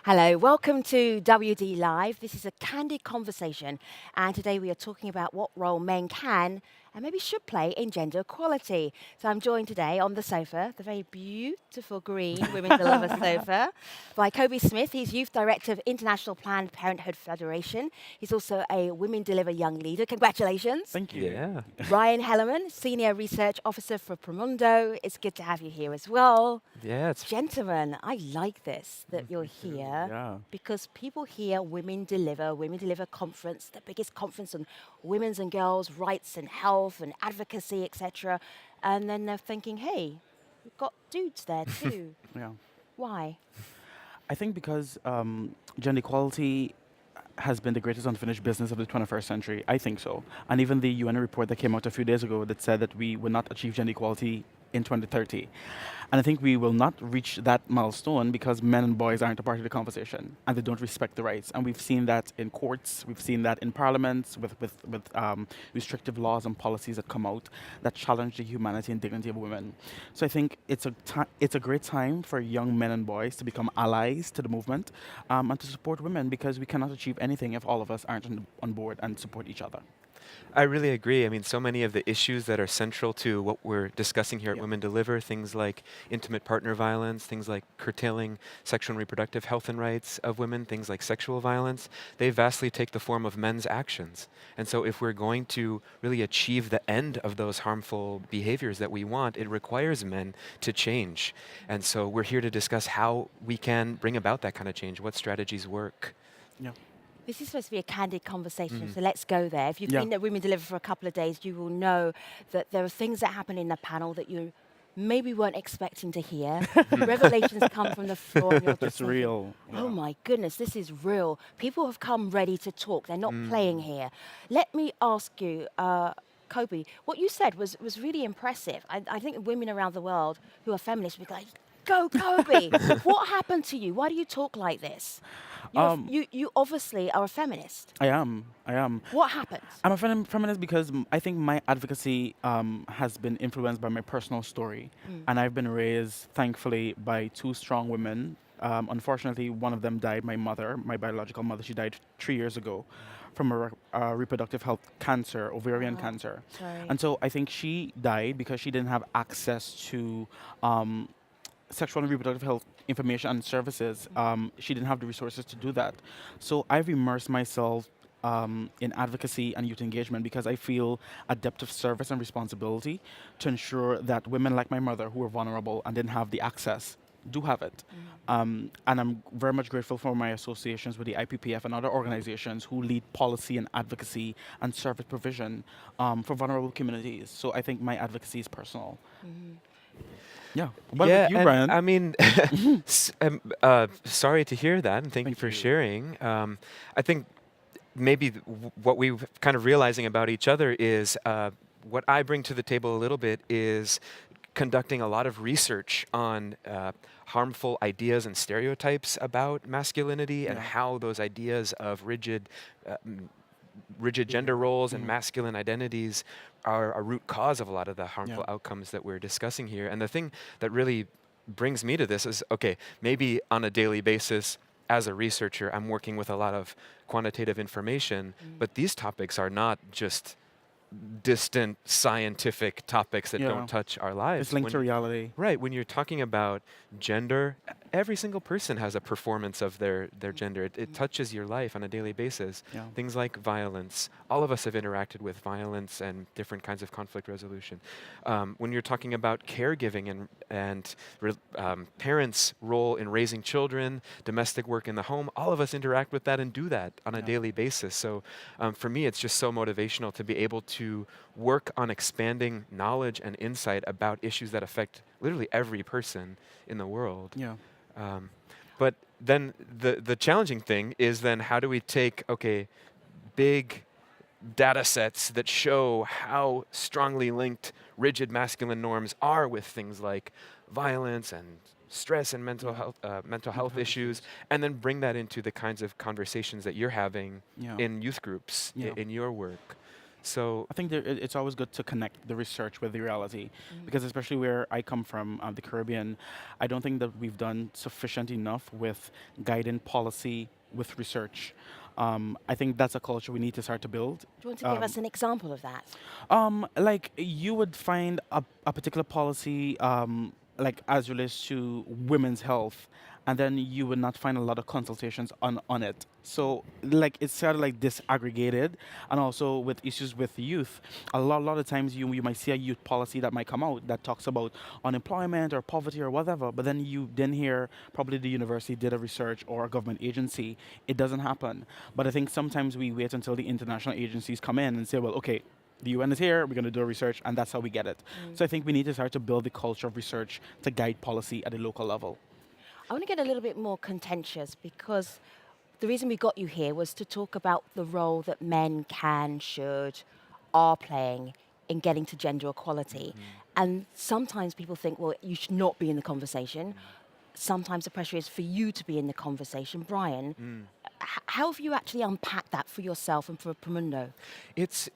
Hello, welcome to WDLive. This is a candid conversation, and today we are talking about what role men can and maybe should play in gender equality. So I'm joined today on the sofa, the very beautiful green Women Deliver sofa, by Kobe Smith. He's Youth Director of International Planned Parenthood Federation. He's also a Women Deliver Young Leader. Congratulations. Thank you. Yeah. Ryan Heilman, Senior Research Officer for Promundo. It's good to have you here as well. Yeah, it's Gentlemen, I like this, that you're here, Yeah. because people hear Women Deliver Conference, the biggest conference on women's and girls' rights and health and advocacy, etc. And then they're thinking, hey, we've got dudes there too. Yeah. Why? I think because gender equality has been the greatest unfinished business of the 21st century. I think so. And even the UN report that came out a few days ago that said that we will not achieve gender equality in 2030. And I think we will not reach that milestone because men and boys aren't a part of the conversation and they don't respect the rights. And we've seen that in courts, we've seen that in parliaments with restrictive laws and policies that come out that challenge the humanity and dignity of women. So I think it's a great time for young men and boys to become allies to the movement and to support women because we cannot achieve anything if all of us aren't on board and support each other. I really agree. I mean, so many of the issues that are central to what we're discussing here at Yeah. Women Deliver, things like intimate partner violence, things like curtailing sexual and reproductive health and rights of women, things like sexual violence, they vastly take the form of men's actions. And so if we're going to really achieve the end of those harmful behaviors that we want, it requires men to change. And so we're here to discuss how we can bring about that kind of change, what strategies work. Yeah. This is supposed to be a candid conversation, Mhm. so let's go there. If you've Yeah. been at Women Deliver for a couple of days, you will know that there are things that happen in the panel that you maybe weren't expecting to hear. Revelations come from the floor. And you're just It's thinking, real. oh Yeah. my goodness, this is real. People have come ready to talk. They're not Mm. playing here. Let me ask you, Kobe, what you said was really impressive. I think women around the world who are feminists would be like, go Kobe. What happened to you? Why do you talk like this? You obviously are a feminist. I am. I am. What happened? I'm a feminist because I think my advocacy has been influenced by my personal story. And I've been raised, thankfully, by two strong women. Unfortunately, one of them died, my mother, my biological mother. She died 3 years ago from a reproductive health cancer, ovarian Oh, cancer. sorry. And so I think she died because she didn't have access to sexual and reproductive health information and services. She didn't have the resources to do that. So I've immersed myself in advocacy and youth engagement because I feel a depth of service and responsibility to ensure that women like my mother who were vulnerable and didn't have the access do have it. And I'm very much grateful for my associations with the IPPF and other organizations who lead policy and advocacy and service provision for vulnerable communities. So I think my advocacy is personal. Yeah. What Yeah, about you, and Brian? I mean, sorry to hear that, and thank you Thank for you. sharing. I think maybe what we're kind of realizing about each other is what I bring to the table a little bit is conducting a lot of research on harmful ideas and stereotypes about masculinity and Yeah. how those ideas of rigid gender roles and masculine identities are a root cause of a lot of the harmful outcomes that we're discussing here. And the thing that really brings me to this is, okay, maybe on a daily basis as a researcher, I'm working with a lot of quantitative information, but these topics are not just distant scientific topics that Yeah. don't touch our lives. It's linked to reality. Right, when you're talking about gender, every single person has a performance of their gender. It touches your life on a daily basis. Yeah. Things like violence. All of us have interacted with violence and different kinds of conflict resolution. When you're talking about caregiving and parents' role in raising children, domestic work in the home, all of us interact with that and do that on a daily basis. So for me, it's just so motivational to be able to work on expanding knowledge and insight about issues that affect literally every person in the world. Yeah. But then the challenging thing is then how do we take, okay, big data sets that show how strongly linked rigid masculine norms are with things like violence and stress and mental health issues, and then bring that into the kinds of conversations that you're having Yeah. in youth groups, Yeah. in your work. So I think it's always good to connect the research with the reality, because especially where I come from, the Caribbean, I don't think that we've done sufficient enough with guiding policy with research. I think that's a culture we need to start to build. Do you want to give us an example of that? Like you would find a particular policy, like as relates to women's health, and then you would not find a lot of consultations on it. So like it's sort of like disaggregated, and also with issues with youth, a lot of times you might see a youth policy that might come out that talks about unemployment or poverty or whatever, but then you then hear probably the university did a research or a government agency. It doesn't happen. But I think sometimes we wait until the international agencies come in and say, well, okay, the UN is here, we're going to do research, and that's how we get it. So I think we need to start to build the culture of research to guide policy at a local level. I want to get a little bit more contentious because the reason we got you here was to talk about the role that men can, should, are playing in getting to gender equality. And sometimes people think, well, you should not be in the conversation. Sometimes the pressure is for you to be in the conversation. Brian, how have you actually unpacked that for yourself and for Promundo? it's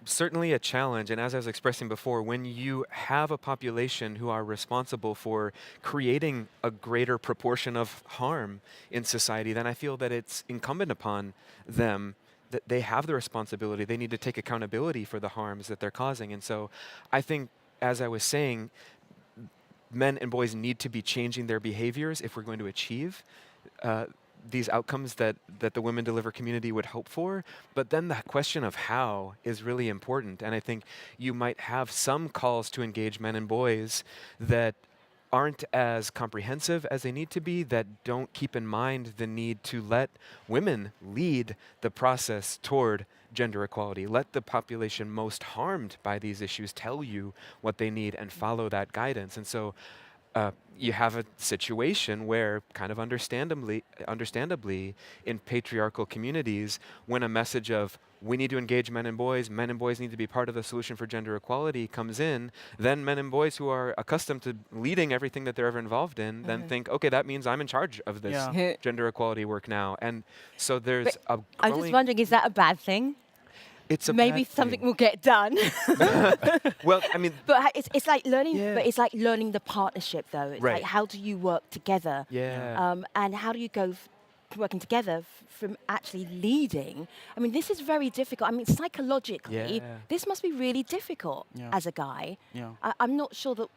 certainly a challenge, and as I was expressing before, when you have a population who are responsible for creating a greater proportion of harm in society, then I feel that it's incumbent upon them that they have the responsibility. They need to take accountability for the harms that they're causing. And so I think, as I was saying, men and boys need to be changing their behaviors if we're going to achieve these outcomes that the women deliver community would hope for. But then the question of how is really important. And I think you might have some calls to engage men and boys that aren't as comprehensive as they need to be, that don't keep in mind the need to let women lead the process toward gender equality. Let the population most harmed by these issues tell you what they need and follow that guidance. And so you have a situation where, kind of understandably, in patriarchal communities, when a message of we need to engage men and boys need to be part of the solution for gender equality comes in, then men and boys who are accustomed to leading everything that they're ever involved in then think, okay, that means I'm in charge of this Yeah. gender equality work now. And so there's But a I'm just wondering, is that a bad thing? it's a Maybe bad something thing. will get done. Well, I mean, But it's like learning. Yeah. But it's like learning the partnership, though. It's Right. like how do you work together? yeah. And how do you go working together from actually leading? I mean, this is very difficult. I mean, psychologically, Yeah. this must be really difficult Yeah. as a guy. Yeah. I'm not sure that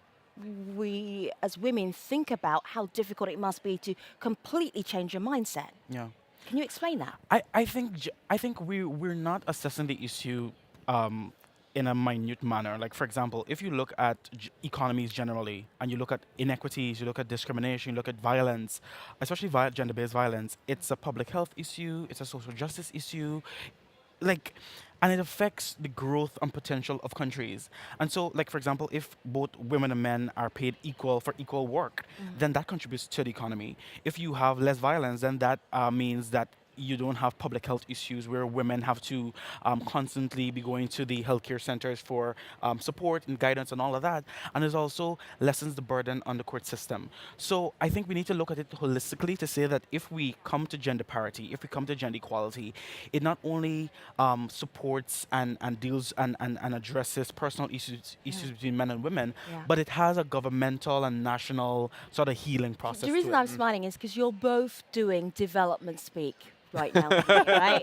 we, as women, think about how difficult it must be to completely change your mindset. Yeah. Can you explain that? I think we're not assessing the issue in a minute manner. Like for example, if you look at economies generally, and you look at inequities, you look at discrimination, you look at violence, especially gender-based violence, it's a public health issue, it's a social justice issue, like, and it affects the growth and potential of countries. And so, like for example, if both women and men are paid equal for equal work, then that contributes to the economy. If you have less violence, then that means that you don't have public health issues where women have to constantly be going to the healthcare centers for support and guidance and all of that. And it also lessens the burden on the court system. So I think we need to look at it holistically to say that if we come to gender parity, if we come to gender equality, it not only supports and deals and addresses personal issues between men and women, Yeah. but it has a governmental and national sort of healing process. The reason to it. I'm smiling is because you're both doing development speak right now, right?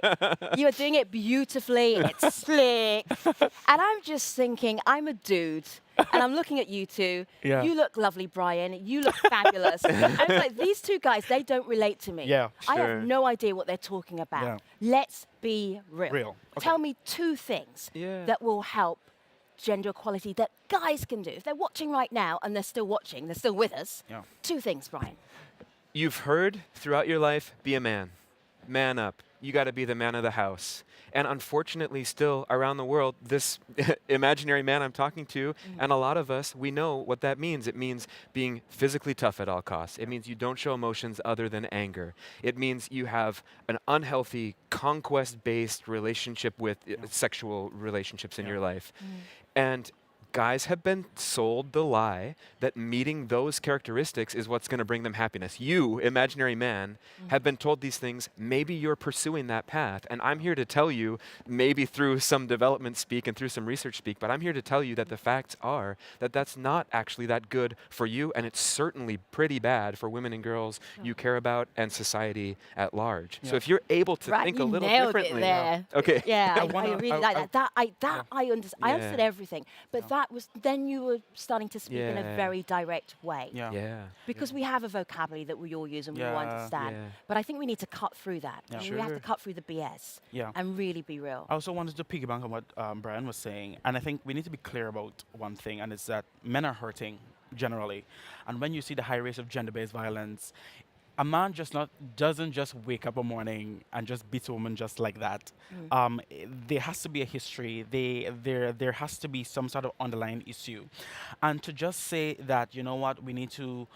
You're doing it beautifully, it's slick. And I'm just thinking, I'm a dude, and I'm looking at you two. Yeah. You look lovely, Brian. You look fabulous. And it's like, these two guys, they don't relate to me. Yeah. I Sure. have no idea what they're talking about. Yeah. Let's be real. Real. Okay. Tell me two things Yeah. that will help gender equality that guys can do. If they're watching right now, and they're still watching, they're still with us, Yeah. two things, Brian. You've heard throughout your life, be a man. Man up. You got to be the man of the house. And unfortunately, still around the world, this imaginary man I'm talking to, and a lot of us, we know what that means. It means being physically tough at all costs. It means you don't show emotions other than anger. It means you have an unhealthy, conquest-based relationship with sexual relationships in your life. And guys have been sold the lie that meeting those characteristics is what's going to bring them happiness. You, imaginary man, have been told these things. Maybe you're pursuing that path. And I'm here to tell you, maybe through some development speak and through some research speak, but I'm here to tell you that the facts are that that's not actually that good for you, and it's certainly pretty bad for women and girls you care about and society at large. So Yeah. if you're able to Right, think you a little nailed differently. it there. Okay. Yeah, I I wanna- really I- like I- that. Yeah. I understood Yeah. everything, but that was then you were starting to speak in a Yeah. very direct way. Yeah. Yeah. Because we have a vocabulary that we all use and we all Yeah. understand. Yeah. But I think we need to cut through that. Yeah. And we have to Sure. cut through the BS Yeah. and really be real. I also wanted to piggyback on what Brian was saying, and I think we need to be clear about one thing, and it's that men are hurting generally, and when you see the high rates of gender-based violence, a man doesn't just wake up a morning and just beat a woman just like that. There has to be a history. There has to be some sort of underlying issue, and to just say that, you know what, we need to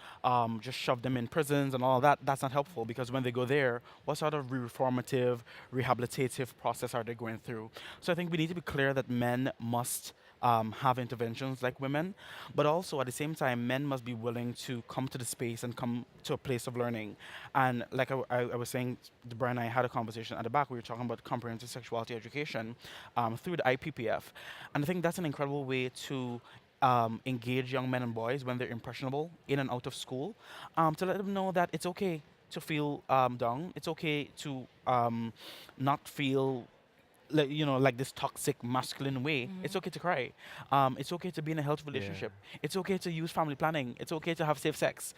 just shove them in prisons and all that, that's not helpful, because when they go there, what sort of reformative, rehabilitative process are they going through? So I think we need to be clear that men must have interventions like women, but also at the same time, men must be willing to come to the space and come to a place of learning. And like I was saying, Brian and I had a conversation at the back. We were talking about comprehensive sexuality education through the IPPF, and I think that's an incredible way to engage young men and boys when they're impressionable in and out of school, to let them know that it's okay to feel down. It's okay to not feel like this toxic masculine way. It's okay to cry. It's okay to be in a healthy relationship. It's okay to use family planning. It's okay to have safe sex.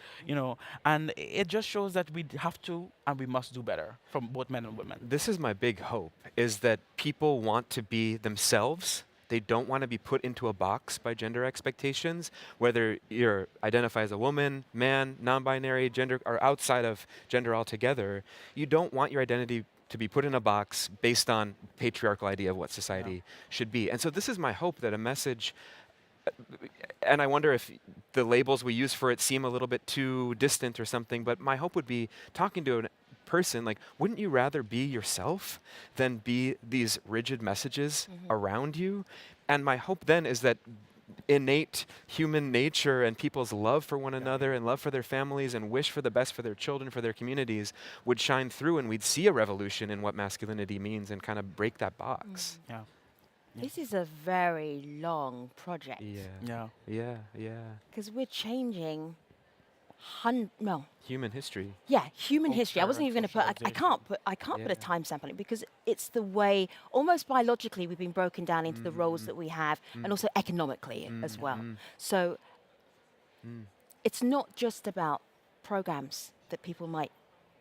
And it just shows that we have to and we must do better from both men and women. This is my big hope, is that people want to be themselves. They don't want to be put into a box by gender expectations, whether you identify as a woman, man, non-binary, gender, or outside of gender altogether. You don't want your identity to be put in a box based on patriarchal idea of what society should be. And so this is my hope, that a message, and I wonder if the labels we use for it seem a little bit too distant or something, but my hope would be talking to a person, like, wouldn't you rather be yourself than be these rigid messages around you? And my hope then is that innate human nature and people's love for one another and love for their families and wish for the best for their children, for their communities, would shine through, and we'd see a revolution in what masculinity means and kind of break that box. Yeah. This is a very long project. Yeah. Yeah. Because we're changing Human history. human history. I wasn't even going to put. I can't put a Yeah. time stamp on it, because it's the way, almost biologically, we've been broken down into the roles that we have, and also economically as well. So it's not just about programs that people might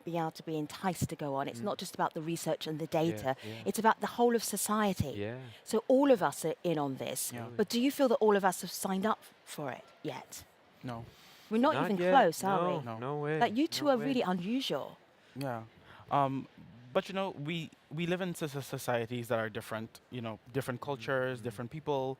be able to be enticed to go on. It's not just about the research and the data. yeah. It's about the whole of society. Yeah. So all of us are in on this. Yeah. But do you feel that all of us have signed up for it yet? No. We're not even yet. close, are No, we? No. no way. Like, you two no are way. really unusual. Yeah. But we live in societies that are different, different cultures, different people,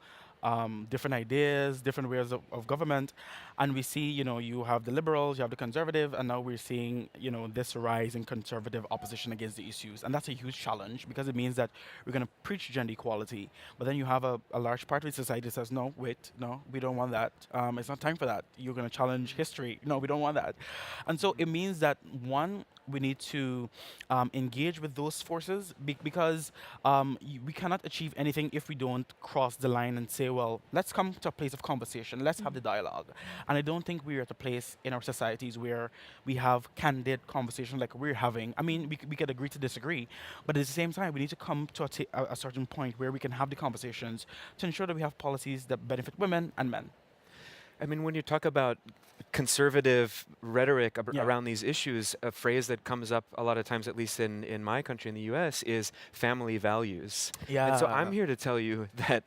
different ideas, different ways of government. And we see, you have the liberals, you have the conservative, and now we're seeing, this rise in conservative opposition against the issues. And that's a huge challenge, because it means that we're going to preach gender equality, but then you have a large part of the society that says, no, wait, no, we don't want that. It's not time for that. You're going to challenge history. No, we don't want that. And so it means that, one, we need to engage with those forces, because we cannot achieve anything if we don't cross the line and say, well, let's come to a place of conversation. Let's have the dialogue. And I don't think we're at a place in our societies where we have candid conversations like we're having. I mean, we could agree to disagree, but at the same time, we need to come to a certain point where we can have the conversations to ensure that we have policies that benefit women and men. I mean, when you talk about conservative rhetoric Yeah. around these issues, a phrase that comes up a lot of times, at least in my country, in the US, is family values. And so I'm here to tell you that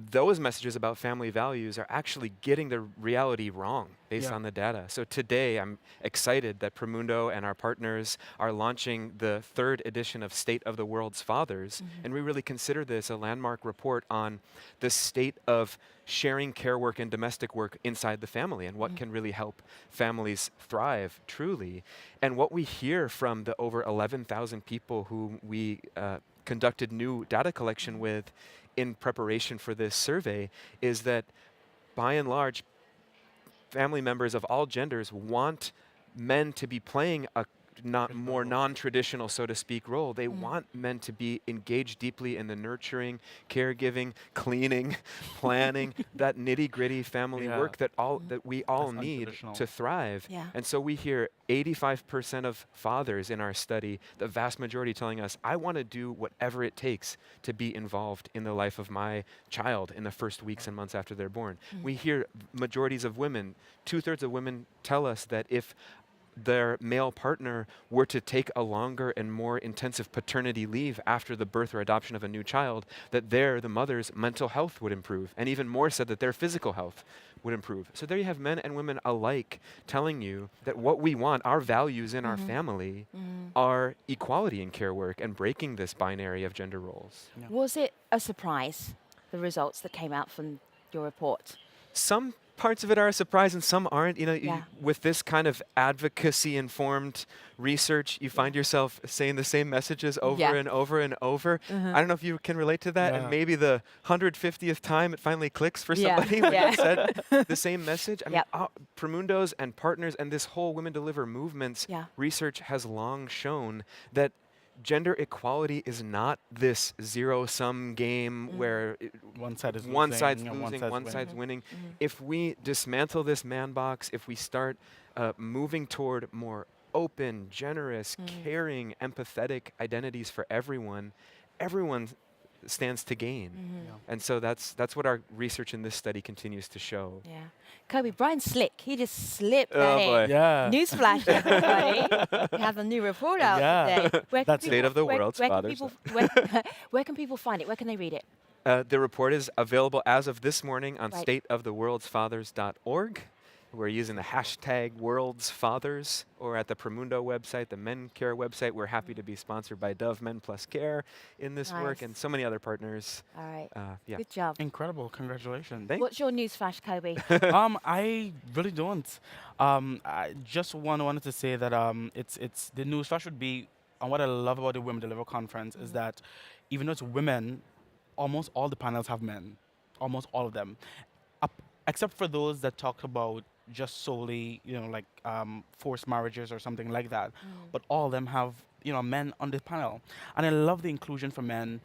those messages about family values are actually getting the reality wrong based Yeah. on the data. So today I'm excited that Promundo and our partners are launching the 3rd edition of State of the World's Fathers. And we really consider this a landmark report on the state of sharing care work and domestic work inside the family, and what can really help families thrive truly. And what we hear from the over 11,000 people who we conducted new data collection with in preparation for this survey is that, by and large, family members of all genders want men to be playing a more non-traditional, so to speak, role. They want men to be engaged deeply in the nurturing, caregiving, cleaning, planning, that nitty-gritty family work that we all need to thrive. Yeah. And so we hear 85% of fathers in our study, the vast majority telling us, I want to do whatever it takes to be involved in the life of my child in the first weeks and months after they're born. We hear majorities of women, 2/3 of women tell us that if their male partner were to take a longer and more intensive paternity leave after the birth or adoption of a new child, that the mother's mental health would improve, and even more said that their physical health would improve. So there you have men and women alike telling you that what we want, our values in our family, are equality in care work and breaking this binary of gender roles. Yeah. Was it a surprise, the results that came out from your report? Some parts of it are a surprise and some aren't. You know, Yeah. with this kind of advocacy-informed research, you find yourself saying the same messages over and over and over. I don't know if you can relate to that, and maybe the 150th time it finally clicks for somebody when you said the same message. I mean, Promundo's and partners and this whole Women Deliver movement's research has long shown that gender equality is not this zero-sum game where one side is one losing side's and losing, one side's winning. Mm-hmm. If we dismantle this man box, if we start moving toward more open, generous, caring, empathetic identities for everyone, everyone stands to gain. And so that's what our research in this study continues to show. Yeah. Kobe, Brian's slick. He just slipped Oh, that in. boy. Yeah. Newsflash, everybody. We have a new report out today. Where That's can State of the world's where can fathers. people, where can people find it? Where can they read it? The report is available as of this morning on Right. stateoftheworldsfathers.org. We're using the hashtag WorldsFathers, or at the Promundo website, the Men Care website. We're happy to be sponsored by Dove Men Plus Care in this work, Nice. and so many other partners. All right. Yeah. Good job. Incredible. Congratulations. What's your newsflash, Kobe? I really don't. I just wanted to say that it's the news flash would be, and what I love about the Women Deliver conference is that even though it's women, almost all the panels have men, almost all of them, except for those that talk about just solely, like forced marriages or something like that. But all of them have, men on the panel, and I love the inclusion for men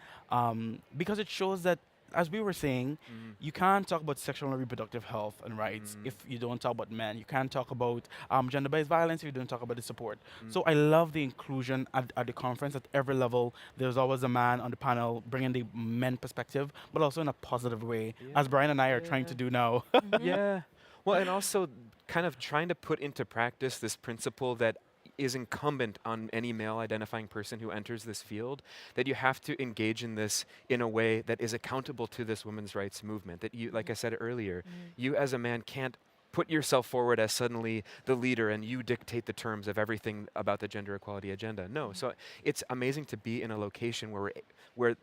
because it shows that, as we were saying, you can't talk about sexual and reproductive health and rights if you don't talk about men. You can't talk about gender-based violence if you don't talk about the support. So I love the inclusion at the conference at every level. There's always a man on the panel bringing the men perspective, but also in a positive way, as Brian and I are trying to do now. Yeah. Well, and also kind of trying to put into practice this principle that is incumbent on any male identifying person who enters this field, that you have to engage in this in a way that is accountable to this women's rights movement. That you, like I said earlier, you as a man can't put yourself forward as suddenly the leader and you dictate the terms of everything about the gender equality agenda. No. So it's amazing to be in a location where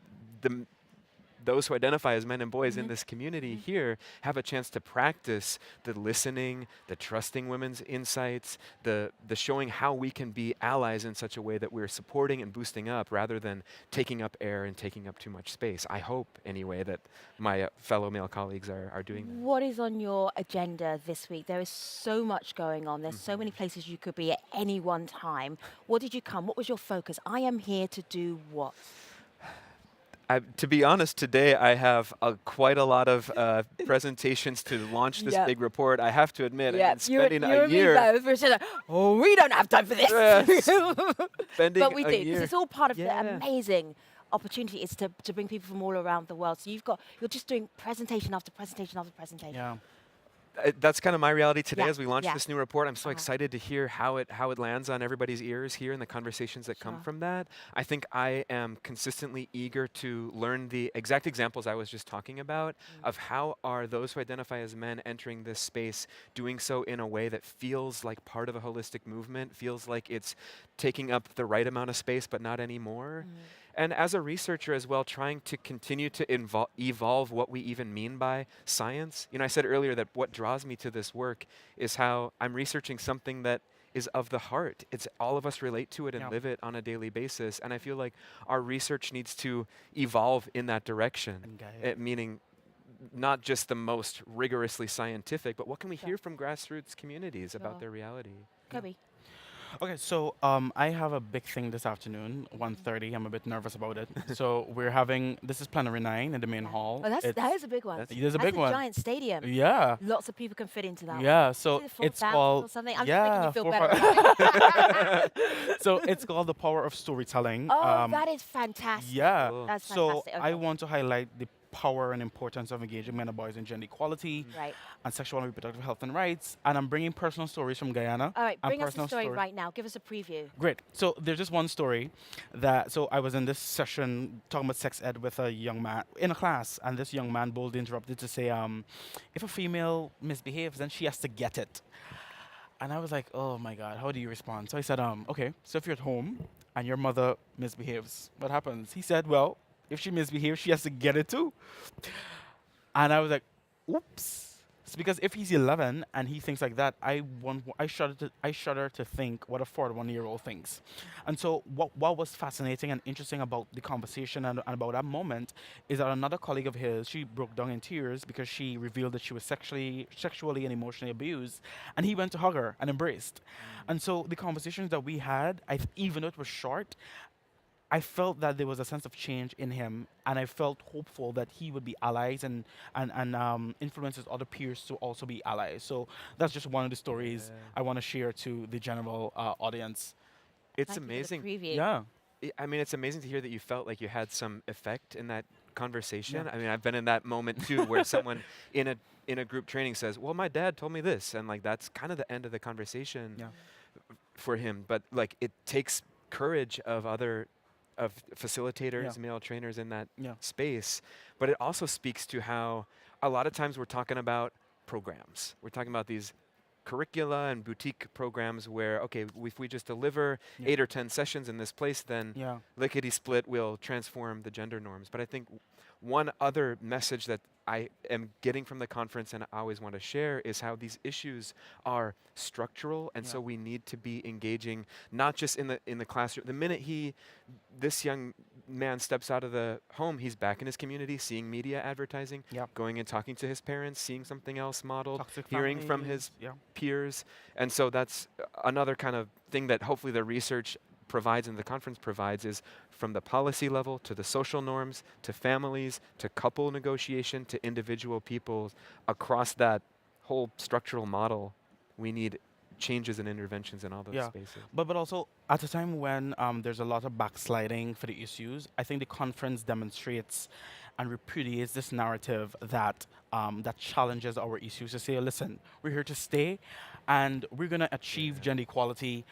those who identify as men and boys in this community here have a chance to practice the listening, the trusting women's insights, the showing how we can be allies in such a way that we're supporting and boosting up rather than taking up air and taking up too much space. I hope, anyway, that my fellow male colleagues are doing that. What is on your agenda this week? There is so much going on. There's so many places you could be at any one time. What did you come? What was your focus? I am here to do what? To be honest, today I have quite a lot of presentations to launch this big report. I have to admit, I've been spending a year. We don't have time for this. Spending but we a do, year. because it's all part of the amazing opportunity is to bring people from all around the world. So you're just doing presentation after presentation after presentation. Yeah. That's kind of my reality today Yeah, as we launch yeah. this new report. I'm so excited to hear how it lands on everybody's ears here and the conversations that come from that. I think I am consistently eager to learn the exact examples I was just talking about of how are those who identify as men entering this space doing so in a way that feels like part of a holistic movement, feels like it's taking up the right amount of space but not anymore. And as a researcher as well, trying to continue to evolve what we even mean by science. I said earlier that what draws me to this work is how I'm researching something that is of the heart. It's all of us relate to it and Yeah. live it on a daily basis. And I feel like our research needs to evolve in that direction, And guide. meaning not just the most rigorously scientific, but what can we Sure. hear from grassroots communities Sure. about their reality? Kobe. Okay, so I have a big thing this afternoon, 1:30. I'm a bit nervous about it. So we're having, this is plenary 9 in the main hall. Oh, that It's- is a big one. That's- There's a That's big one. giant stadium. Yeah. Lots of people can fit into that. Yeah, One. so Is it it's 4,000 called or something. I'm yeah, just making you feel 4, better. so it's called the power of storytelling. Oh, that is fantastic. Yeah. Cool. That's So fantastic. I Okay. want to highlight the power and importance of engaging men and boys in gender equality Right. and sexual and reproductive health and rights. And I'm bringing personal stories from Guyana. All right. and Bring us the personal story right now. Give us a preview. Great. So there's just one story that, so I was in this session talking about sex ed with a young man in a class, and this young man boldly interrupted to say, if a female misbehaves, then she has to get it. And I was like, oh my God, how do you respond? So I said, okay, so if you're at home and your mother misbehaves, what happens? He said, well, if she misbehaves, she has to get it too. And I was like, oops. It's because if he's 11 and he thinks like that, I shudder to think what a 41-year-old thinks. And so what was fascinating and interesting about the conversation and about that moment is that another colleague of his, she broke down in tears because she revealed that she was sexually and emotionally abused, and he went to hug her and embraced. And so the conversations that we had, even though it was short, I felt that there was a sense of change in him, and I felt hopeful that he would be allies and influence his other peers to also be allies. So that's just one of the stories Yeah. I want to share to the general audience. It's Thank you for the amazing. preview. Yeah. I mean, it's amazing to hear that you felt like you had some effect in that conversation. I mean, I've been in that moment too, where someone in a group training says, "Well, my dad told me this," and like that's kind of the end of the conversation Yeah. for him. But like, it takes courage of facilitators, male trainers in that Yeah. space. But it also speaks to how a lot of times we're talking about programs. We're talking about these curricula and boutique programs where, okay, if we just deliver 8 or 10 sessions in this place, then Yeah. lickety split will transform the gender norms. But I think one other message that I am getting from the conference and I always want to share is how these issues are structural, and so we need to be engaging not just in the classroom. The minute this young man steps out of the home, he's back in his community, seeing media advertising, going and talking to his parents, seeing something else modeled, Toxic hearing from his families, peers. And so that's another kind of thing that hopefully the research provides and the conference provides, is from the policy level to the social norms to families to couple negotiation to individual people across that whole structural model. We need changes and interventions in all those spaces. But also at a time when there's a lot of backsliding for the issues, I think the conference demonstrates and repudiates this narrative that that challenges our issues to say, listen, we're here to stay, and we're going to achieve gender equality.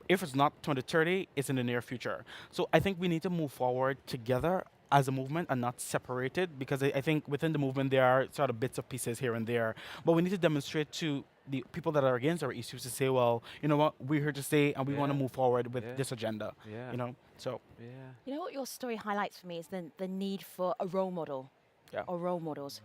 If it's not 2030, it's in the near future. So I think we need to move forward together as a movement and not separated, because I think within the movement there are sort of bits of pieces here and there. But we need to demonstrate to the people that are against our issues to say, well, you know what, we're here to stay and we want to move forward with this agenda. You know, so. You know what your story highlights for me is the need for a role model or role models.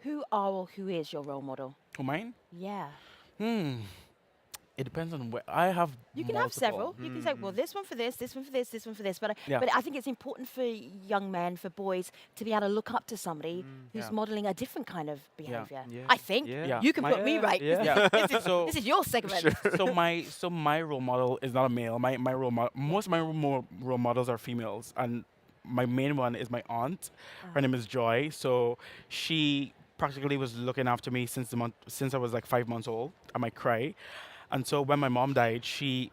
Who are or who is your role model? Who, mine? Yeah. It depends on where. I have You can have several. You can say, well, this one for this, this one for this, this one for this. But I think it's important for young men, for boys, to be able to look up to somebody who's modeling a different kind of behavior. I think. You can put me right. This is your segment. So my role model is not a male. My role most of my role models are females, and my main one is my aunt. Her name is Joy. So she practically was looking after me since I was like 5 months old. I might cry. And so when my mom died, she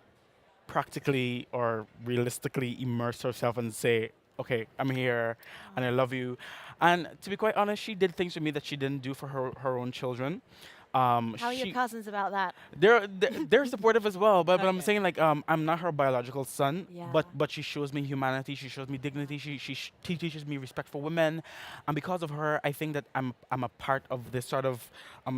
practically or realistically immersed herself and say, okay, I'm here and I love you. And to be quite honest, she did things for me that she didn't do for her own children. How are your cousins about that? They're supportive as well, but I'm saying, like, I'm not her biological son, but she shows me humanity, she shows me dignity, she teaches me respect for women, and because of her, I think that I'm a part of this sort of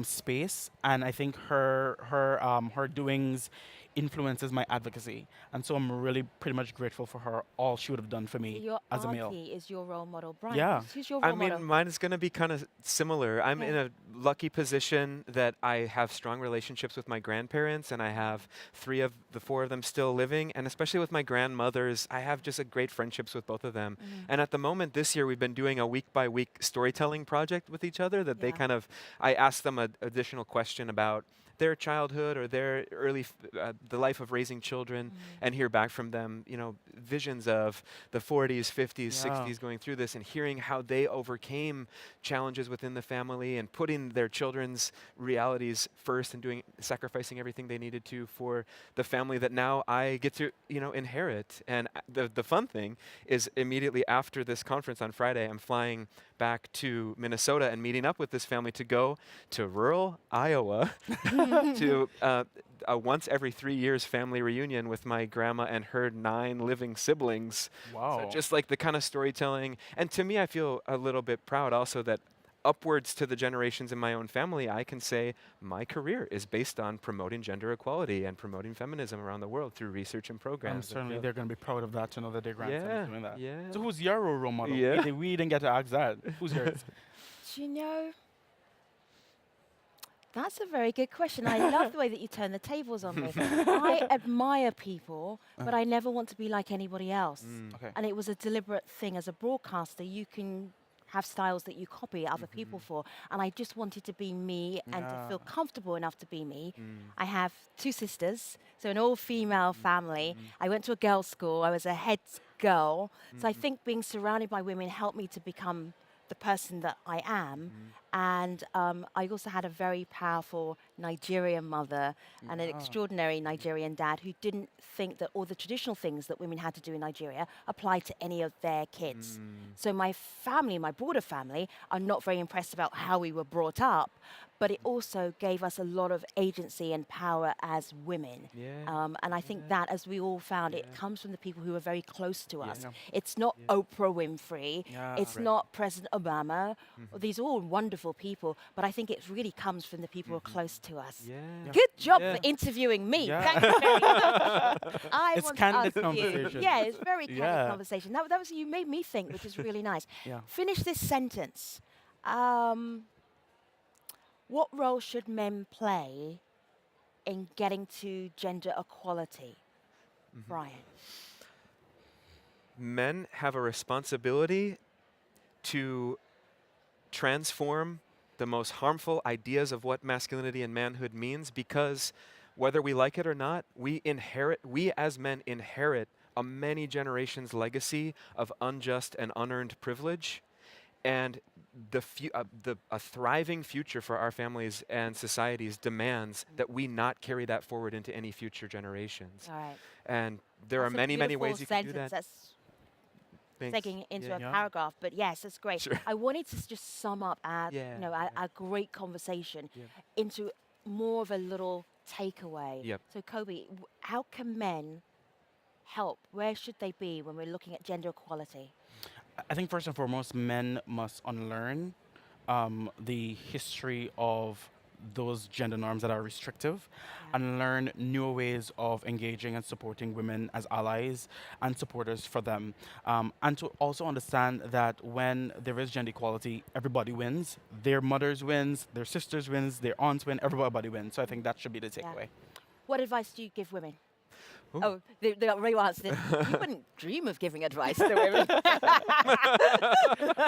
space, and I think her doings influences my advocacy. And so I'm really pretty much grateful for her, all she would have done for So me your as a male. auntie is your role model. Brian, Yeah. who's your I role model? mean, mine is going to be kind of similar. I'm in Yeah. a lucky position that I have strong relationships with my grandparents, and I have 3 of the 4 of them still living. And especially with my grandmothers, I have just a great friendships with both of them. And at the moment this year, we've been doing a week-by-week storytelling project with each other that they Yeah. kind of, I ask them an additional question about their childhood or their the life of raising children, and hear back from them, visions of the 40s, 50s, Yeah. 60s going through this, and hearing how they overcame challenges within the family and putting their children's realities first and sacrificing everything they needed to for the family that now I get to, inherit. And the fun thing is immediately after this conference on Friday, I'm flying back to Minnesota and meeting up with this family to go to rural Iowa to a once every 3 years family reunion with my grandma and her 9 living siblings. Wow. So just like the kind of storytelling. And to me, I feel a little bit proud also that upwards to the generations in my own family, I can say my career is based on promoting gender equality and promoting feminism around the world through research and programs. Certainly they're going to be proud of that to know that their grandson is doing that. Yeah. So who's your role model? Yeah. We didn't get to ask that. Who's yours? Do you know? That's a very good question. I love the way that you turn the tables on me. I admire people, but I never want to be like anybody else. Okay. And it was a deliberate thing. As a broadcaster, you can have styles that you copy other people for. And I just wanted to be me and to feel comfortable enough to be me. I have 2 sisters, so an all-female family. I went to a girls' school. I was a head girl. So I think being surrounded by women helped me to become the person that I am. And I also had a very powerful Nigerian mother and an extraordinary Nigerian dad who didn't think that all the traditional things that women had to do in Nigeria applied to any of their kids. So my family, my broader family, are not very impressed about how we were brought up, but it also gave us a lot of agency and power as women. And I think that, as we all found, it comes from the people who are very close to us. Yeah. It's not Oprah Winfrey. Yeah. It's not President Obama. These are all wonderful people, but I think it really comes from the people who are close to us. Good job for interviewing me. Yeah. Thank you very much. I It's want to candid ask you. conversation. Yeah, it's very candid Yeah. conversation. That was, you made me think, which is really nice. Yeah. Finish this sentence. What role should men play in getting to gender equality? Brian. Men have a responsibility to transform the most harmful ideas of what masculinity and manhood means, because whether we like it or not, we as men inherit a many generations legacy of unjust and unearned privilege, and a thriving future for our families and societies demands that we not carry that forward into any future generations. All right. And there are That's a many, many beautiful ways you can do sentence. that. That's Thanks. taking into a Yeah. paragraph, but yes, that's great. Sure. I wanted to just sum up our, Yeah, our great conversation Yeah. into more of a little takeaway. Yep. So, Kobe, how can men help? Where should they be when we're looking at gender equality? I think first and foremost, men must unlearn the history of those gender norms that are restrictive and learn newer ways of engaging and supporting women as allies and supporters for them. And to also understand that when there is gender equality, everybody wins. Their mothers wins, their sisters wins, their aunts win, everybody wins. So I think that should be the takeaway. What advice do you give women? Ooh. Oh, they got Ray answered it. You wouldn't dream of giving advice to women.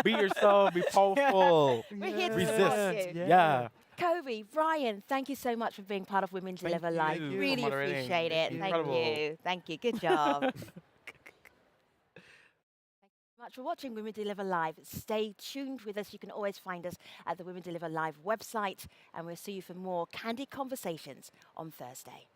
Be yourself, be powerful. We're here to Resist. support you. Yeah. Kobe, Brian, thank you so much for being part of Women Thank Deliver Live. you for Really moderating. appreciate it. Thank Incredible. you. Thank you. Good job. Thank you so much for watching Women Deliver Live. Stay tuned with us. You can always find us at the Women Deliver Live website, and we'll see you for more candid conversations on Thursday.